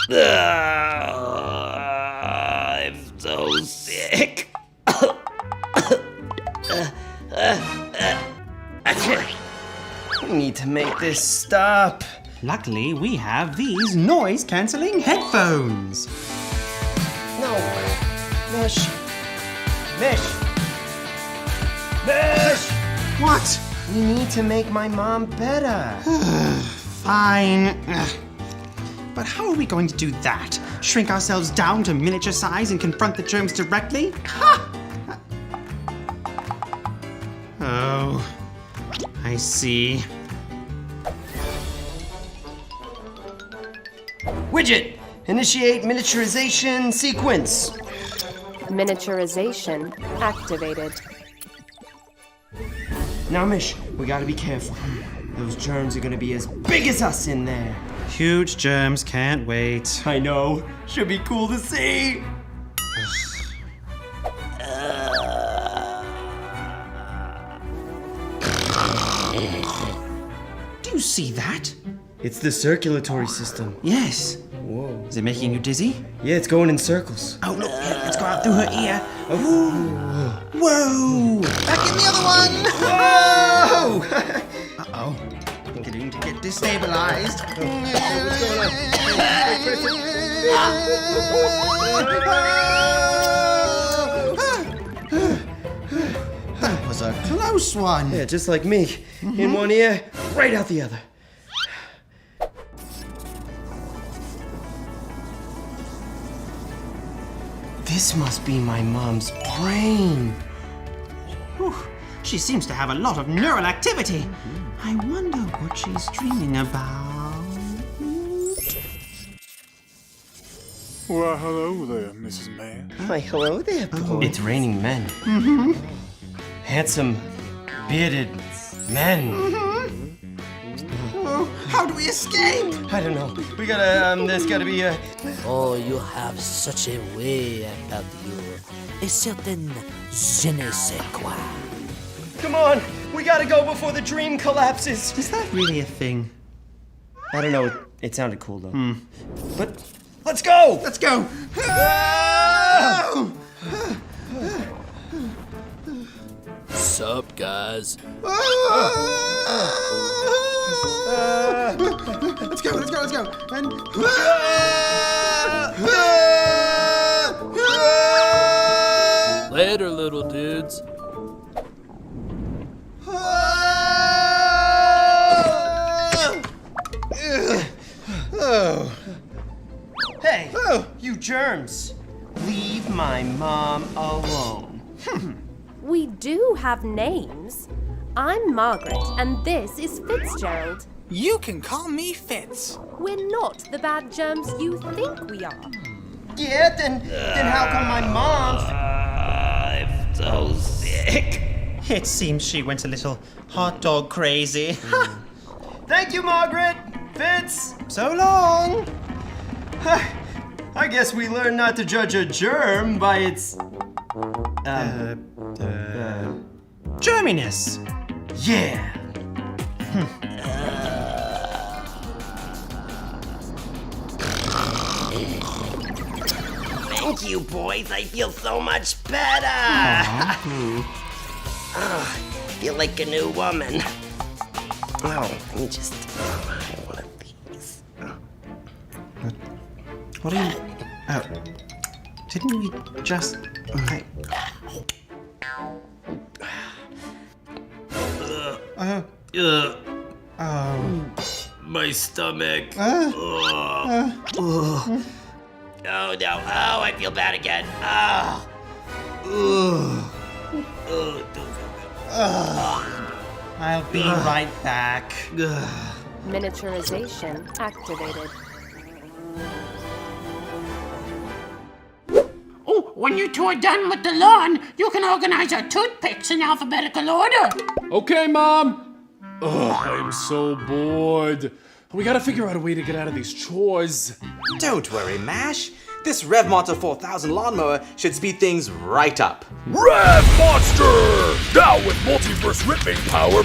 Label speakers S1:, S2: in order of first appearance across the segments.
S1: I'm so sick.
S2: We need to make this stop.
S3: Luckily, we have these noise-cancelling headphones.
S2: No. Mish. Mish. Mish!
S3: What?
S2: We need to make my mom better.
S3: Fine. But how are we going to do that? Shrink ourselves down to miniature size and confront the germs directly? Ha! Oh, I see.
S2: Widget, initiate miniaturization sequence.
S4: Miniaturization activated.
S2: Now, Mish, we gotta be careful. Those germs are gonna be as big as us in there.
S3: Huge germs can't wait.
S2: I know. Should be cool to see.
S3: Do you see that?
S2: It's the circulatory system.
S3: Yes.
S2: Whoa.
S3: Is it making you dizzy?
S2: Yeah, it's going in circles.
S3: Oh, look, let's go out through her ear. Whoa! Back in the other one!
S2: Whoa!
S3: Uh-oh. Beginning to get destabilized. That was a close one.
S2: Yeah, just like me. In one ear, right out the other. This must be my mom's brain.
S3: Whew. She seems to have a lot of neural activity. I wonder what she's dreaming about.
S5: Well, hello there, Mrs. Mash.
S2: Why, hello there, boy. It's raining men. Handsome, bearded men.
S3: Oh, how do we escape?
S2: I don't know. We gotta, there's gotta be a...
S1: Oh, you have such a way about you. A certain je ne sais quoi.
S2: Come on, we gotta go before the dream collapses.
S3: Is that really a thing?
S2: I don't know, it sounded cool though. But, let's go!
S3: Let's go!
S1: Sup, guys?
S3: Let's go! And...
S1: Later, little dudes.
S2: Hey, you germs! Leave my mom alone.
S4: We do have names. I'm Margaret, and this is Fitzgerald.
S5: You can call me Fitz.
S4: We're not the bad germs you think we are.
S2: Yeah, then how come my mom's...
S1: I'm so sick.
S3: It seems she went a little hot dog crazy.
S2: Thank you, Margaret! Fitz!
S3: So long!
S2: I guess we learned not to judge a germ by its...
S3: Germiness!
S2: Yeah!
S1: Thank you, boys. I feel so much better. I feel like a new woman. Oh, let me just try one of these.
S3: What are you... Oh. Didn't we just...
S1: My stomach. Oh no! Oh, I feel bad again. Oh. Oh, it don't feel good.
S3: I'll be right back.
S4: Miniaturization activated.
S6: Oh, when you two are done with the lawn, you can organize our toothpicks in alphabetical order.
S5: Okay, Mom. Ugh, I'm so bored. We gotta figure out a way to get out of these chores.
S7: Don't worry, Mash. This Rev Monster 4000 lawnmower should speed things right up.
S8: Rev Monster! Now with multiverse ripping power!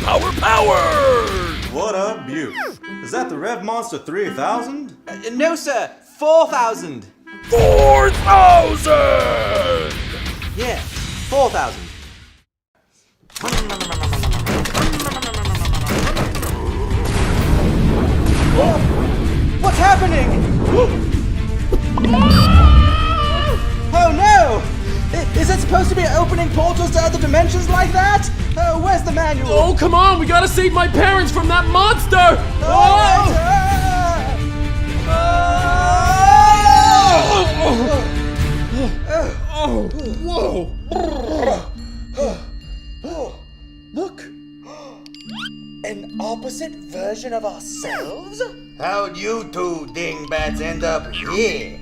S9: What a beaut. Is that the Rev Monster 3000?
S7: No, sir. 4,000.
S8: 4,000!
S7: Yeah, 4,000. What's happening? Oh no! Is it supposed to be opening portals to other dimensions like that? Where's the manual?
S5: Oh, come on! We gotta save my parents from that monster! Whoa!
S7: Look! An opposite version of ourselves?
S9: How'd you two dingbats end up here?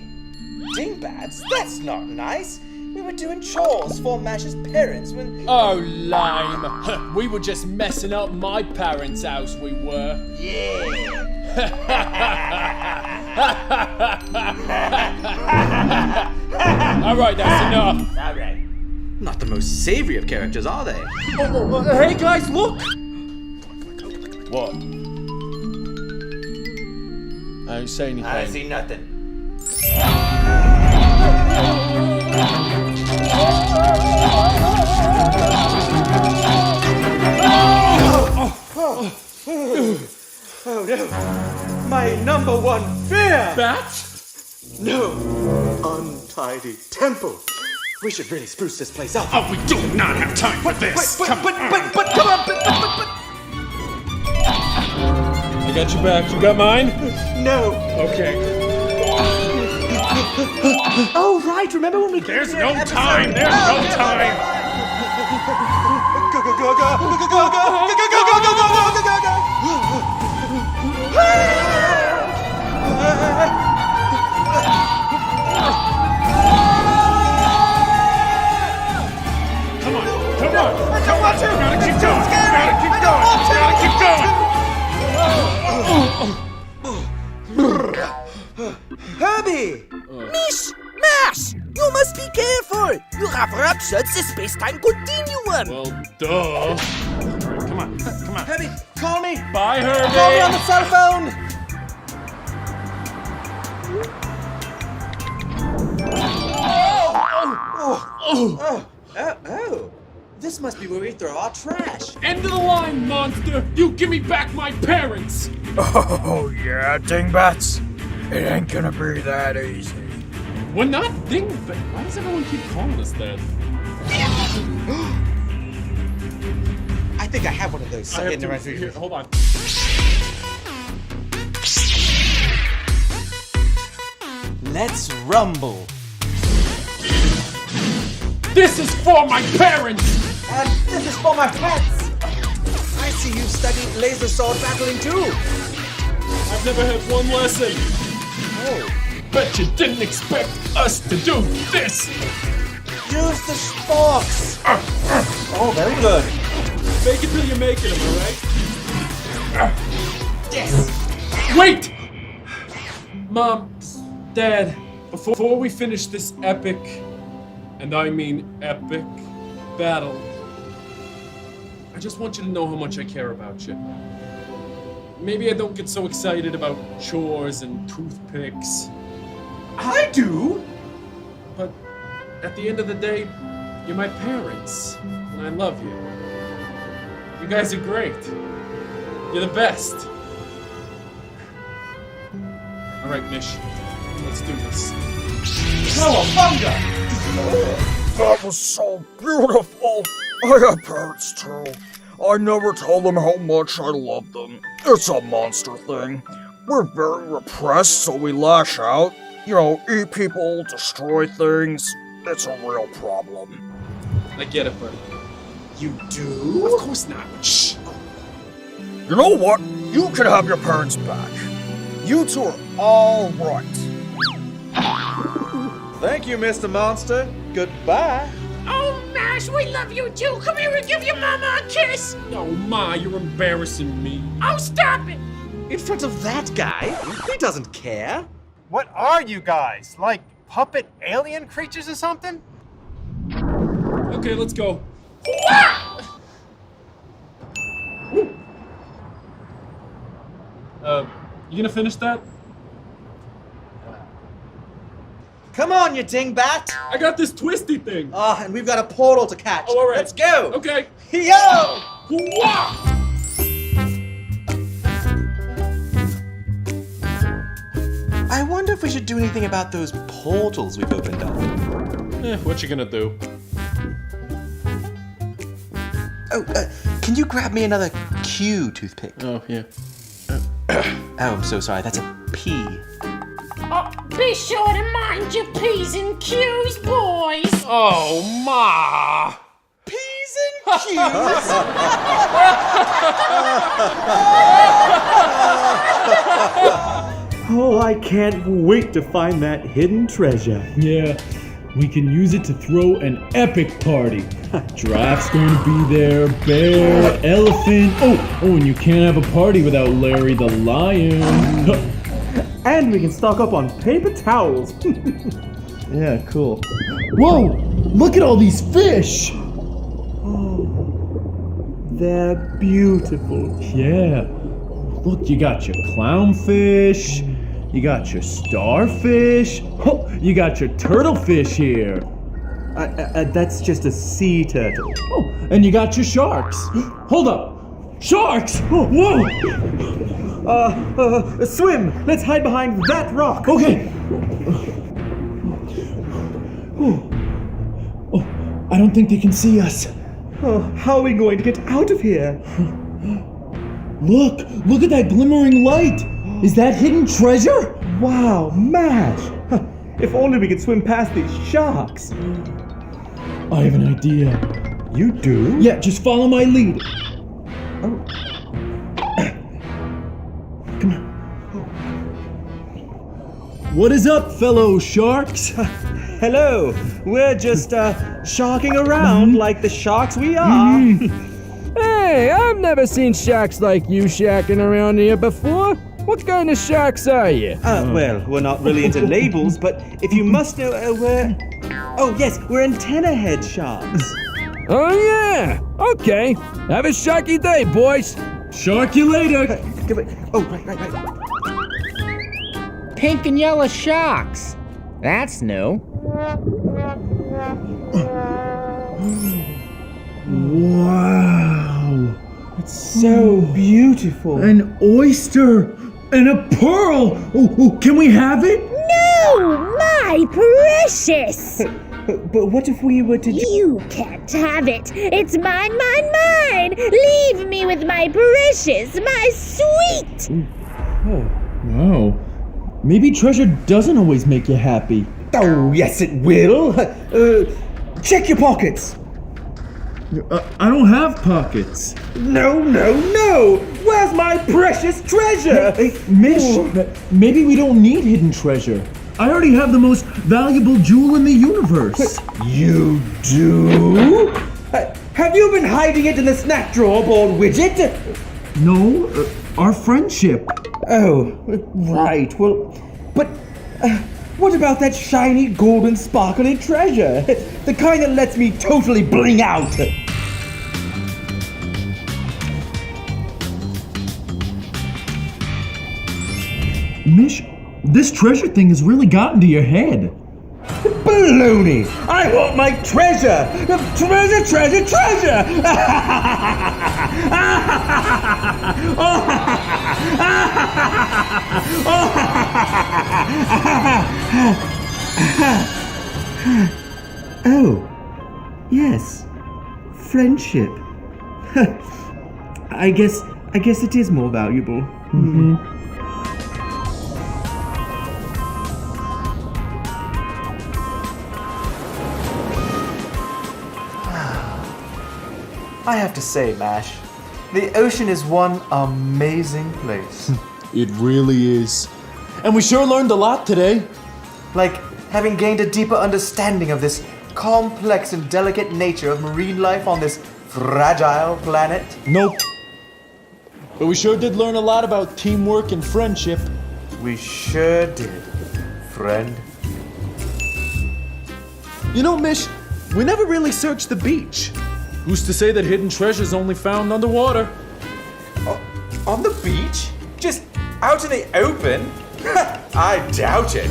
S7: Dingbats? That's not nice. We were doing chores for Mash's parents when...
S5: Oh, lame. We were just messing up my parents' house, we were.
S9: Yeah.
S5: Alright, that's enough.
S9: Alright.
S7: Not the most savory of characters, are they?
S5: Hey guys, look! What? I didn't say anything.
S9: I see nothing.
S7: Oh no! My number one fear!
S5: Bats?
S7: No! Untidy temple! We should really spruce this place up.
S3: Oh, we do not have time for this.
S7: But come on!
S5: I got your back. You got mine?
S7: No!
S5: Okay.
S7: Oh right! Remember when we?
S3: There's no time. There's no time.
S7: Go go go go go go go go go go go go go go go!
S3: Come on. Gotta keep going.
S7: Herbie!
S1: Mish! Mash! You must be careful! You have ruptured the space-time continuum!
S5: Well, duh.
S3: Come on.
S7: Herbie, call me!
S5: Bye,
S7: Call me on
S5: Herbie!
S7: the cell phone! Oh, this must be where we throw our trash.
S5: End of the line, monster! You give me back my parents!
S8: Oh, yeah, dingbats. It ain't gonna be that easy.
S5: We're not but why does everyone keep calling us that?
S7: I think I have one of those.
S5: I have
S7: in the
S5: to,
S7: right
S5: here, hold on.
S7: Let's rumble.
S5: This is for my parents!
S7: And this is for my pets. I see you've studied laser sword battling too.
S5: I've never had one lesson.
S7: Oh.
S5: Bet you didn't expect us to do this!
S7: Use the sporks. Oh, very good.
S5: Fake it till you make it, am I right?
S7: Yes.
S5: Wait! Mom, Dad, before we finish this epic, and I mean epic, battle, I just want you to know how much I care about you. Maybe I don't get so excited about chores and toothpicks,
S7: I do.
S5: but at the end of the day, you're my parents, and I love you. You guys are great. You're the best. All right, Mish, let's do this.
S7: Cowabunga!
S8: That was so beautiful. I have parents too. I never tell them how much I love them. It's a monster thing. We're very repressed, so we lash out. You know, eat people, destroy things. It's a real problem.
S5: I get it, buddy.
S7: You do?
S5: Of course not. Shh.
S8: You know what? You can have your parents back. You two are all right.
S7: Thank you, Mr. Monster. Goodbye.
S6: Oh, Mash, we love you too. Come here and give your mama a kiss.
S5: No, Ma, you're embarrassing me.
S6: Oh, stop it.
S7: In front of that guy? He doesn't care.
S10: What are you guys? Like puppet alien creatures or something?
S5: Okay, let's go. You gonna finish that?
S7: Come on, you dingbat!
S5: I got this twisty thing.
S7: And we've got a portal to catch.
S5: Oh, all right.
S7: Let's go!
S5: Okay.
S7: Yo!
S5: Wah!
S11: I wonder if we should do anything about those portals we've opened up.
S5: What you gonna do?
S11: Oh, can you grab me another Q toothpick?
S5: Oh, yeah.
S11: Oh, I'm so sorry. That's a P.
S6: Oh, be sure to mind your P's and Q's, boys.
S5: Oh, Ma!
S11: P's and Q's?
S12: Oh, I can't wait to find that hidden treasure.
S13: Yeah, we can use it to throw an epic party. Giraffe's going to be there, bear, elephant. Oh, and you can't have a party without Larry the lion.
S12: And we can stock up on paper towels. Yeah, cool.
S13: Whoa, look at all these fish.
S12: They're beautiful.
S13: Yeah, look, you got your clownfish, you got your starfish, oh, you got your turtlefish here.
S12: That's just a sea turtle.
S13: Oh, and you got your sharks. Hold up, sharks! Oh, whoa!
S12: Swim! Let's hide behind that rock.
S13: Okay. Oh, I don't think they can see us.
S12: Oh, how are we going to get out of here?
S13: Look at that glimmering light. Is that hidden treasure?
S12: Wow, Mash! If only we could swim past these sharks.
S13: I have an idea.
S12: You do?
S13: Yeah, just follow my lead.
S12: Oh.
S13: Come on. What is up, fellow sharks?
S12: Hello. We're just sharking around like the sharks we are.
S14: Hey, I've never seen sharks like you shacking around here before. What kind of sharks are you?
S12: Well, we're not really into labels, but if you must know, we're... Oh, yes, we're antenna head sharks.
S14: Oh, yeah. Okay. Have a sharky day, boys.
S13: Shark you later.
S12: Oh, right.
S15: Pink and yellow sharks. That's new.
S13: Wow.
S12: It's so beautiful.
S13: An oyster and a pearl. Oh, can we have it?
S16: No, my precious.
S12: But what if we were to...
S16: You can't have it. It's mine. Leave me with my precious, my sweet.
S13: Wow. Maybe treasure doesn't always make you happy.
S12: Oh, yes it will. Check your pockets.
S13: I don't have pockets.
S12: No. Where's my precious treasure?
S13: Hey, Mish, maybe we don't need hidden treasure. I already have the most valuable jewel in the universe.
S12: You do? Have you been hiding it in the snack drawer, bold widget?
S13: No, our friendship.
S12: Oh, right. Well, but what about that shiny, golden, sparkly treasure? The kind that lets me totally bling out.
S13: Mish, this treasure thing has really gotten to your head.
S12: Baloney! I want my treasure! Treasure! Oh, yes. Friendship. I guess it is more valuable.
S13: Mm-hmm.
S7: I have to say, Mash, the ocean is one amazing place.
S13: It really is. And we sure learned a lot today.
S7: Like having gained a deeper understanding of this complex and delicate nature of marine life on this fragile planet.
S13: Nope. But we sure did learn a lot about teamwork and friendship.
S7: We sure did, friend.
S13: You know, Mish, we never really searched the beach. Who's to say that hidden treasure's only found underwater?
S7: On the beach? Just out in the open? I doubt it.